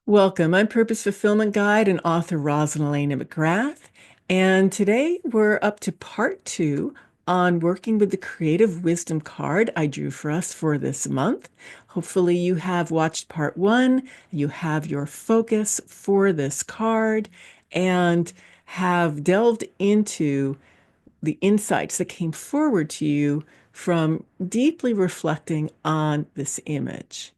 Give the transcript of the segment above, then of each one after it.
Welcome. I'm Purpose Fulfillment Guide and author Rosalina McGrath. And today we're up to part 2 on working with the Creative Wisdom card I drew for us for this month. Hopefully, you have watched part 1, you have your focus for this card, and have delved into the insights that came forward to you from deeply reflecting on this image.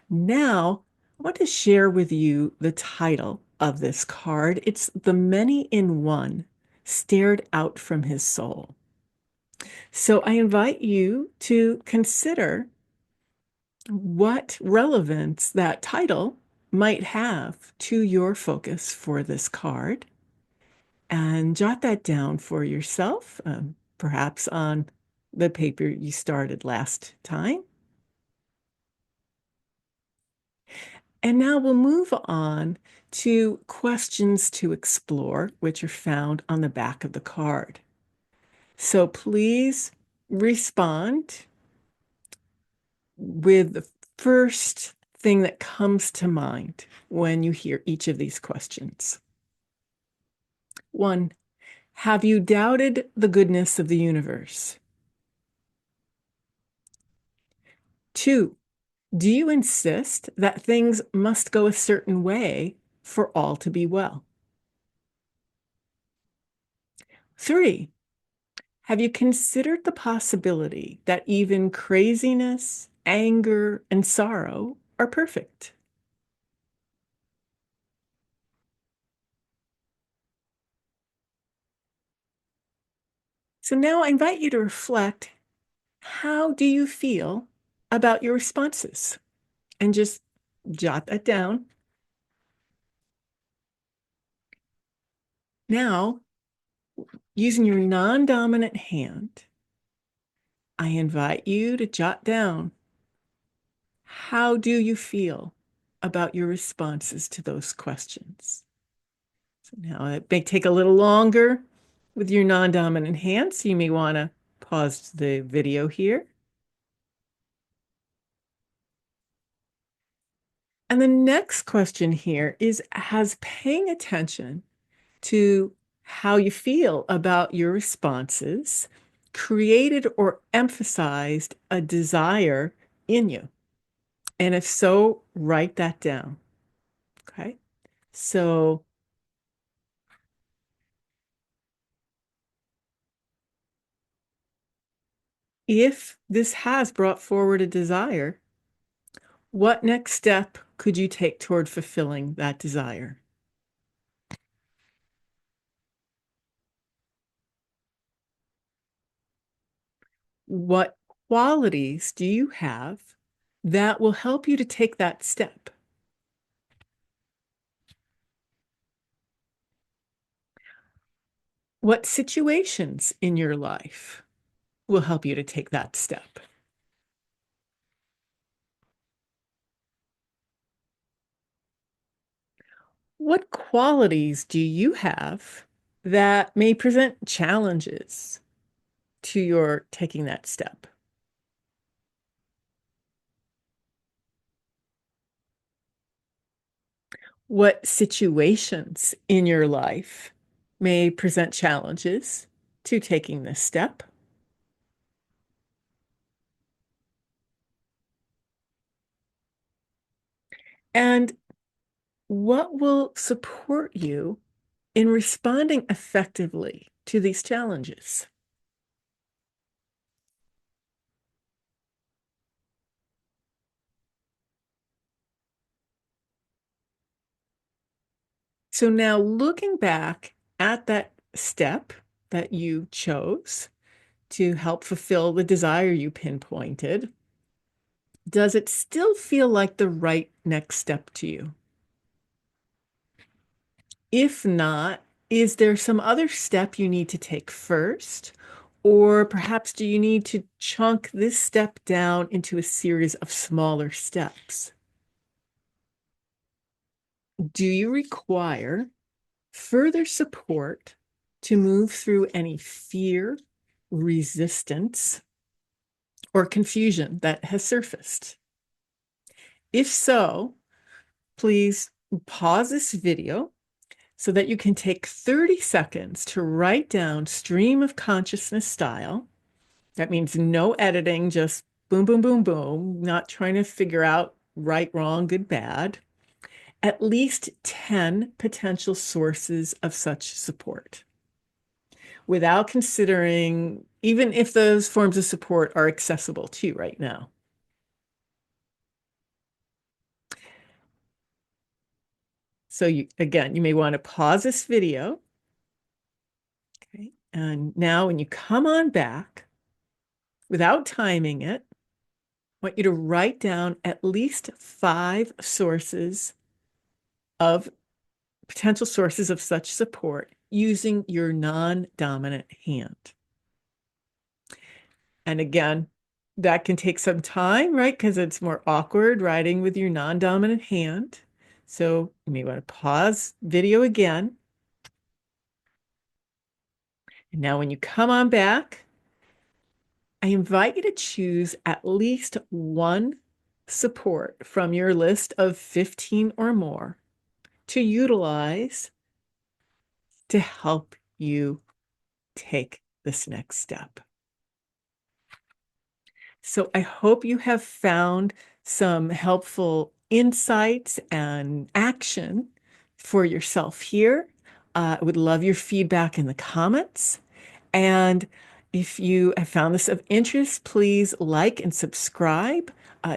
Now, I want to share with you the title of this card. It's The Many in One Stared Out from His Soul. So I invite you to consider what relevance that title might have to your focus for this card and jot that down for yourself, perhaps on the paper you started last time. And now we'll move on to questions to explore, which are found on the back of the card. So please respond with the first thing that comes to mind when you hear each of these questions. 1, have you doubted the goodness of the universe? 2, do you insist that things must go a certain way for all to be well? 3, have you considered the possibility that even craziness, anger, and sorrow are perfect? So now I invite you to reflect, how do you feel about your responses? And just jot that down. Now, using your non-dominant hand, I invite you to jot down, how do you feel about your responses to those questions? So now it may take a little longer with your non-dominant hand, so you may want to pause the video here. And the next question here is, has paying attention to how you feel about your responses created or emphasized a desire in you? And if so, write that down. Okay. So if this has brought forward a desire, what next step could you take toward fulfilling that desire? What qualities do you have that will help you to take that step? What situations in your life will help you to take that step? What qualities do you have that may present challenges to your taking that step? What situations in your life may present challenges to taking this step? And what will support you in responding effectively to these challenges? So now looking back at that step that you chose to help fulfill the desire you pinpointed, does it still feel like the right next step to you? If not, is there some other step you need to take first? Or perhaps do you need to chunk this step down into a series of smaller steps? Do you require further support to move through any fear, resistance, or confusion that has surfaced? If so, please pause this video so that you can take 30 seconds to write down stream of consciousness style. That means no editing, just boom, boom, boom, boom, not trying to figure out right, wrong, good, bad. At least 10 potential sources of such support without considering even if those forms of support are accessible to you right now. So again, you may want to pause this video. Okay. And now when you come on back, without timing it, I want you to write down at least 5 sources of potential sources of such support using your non-dominant hand. And again, that can take some time, right? Because it's more awkward writing with your non-dominant hand. So you may want to pause video again. And now when you come on back, I invite you to choose at least one support from your list of 15 or more to utilize to help you take this next step. So I hope you have found some helpful insights and action for yourself here. I would love your feedback in the comments. And if you have found this of interest, please like and subscribe.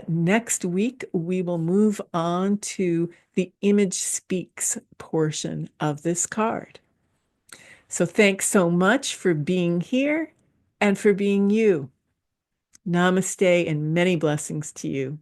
Next week, we will move on to the image speaks portion of this card. So thanks so much for being here and for being you. Namaste and many blessings to you.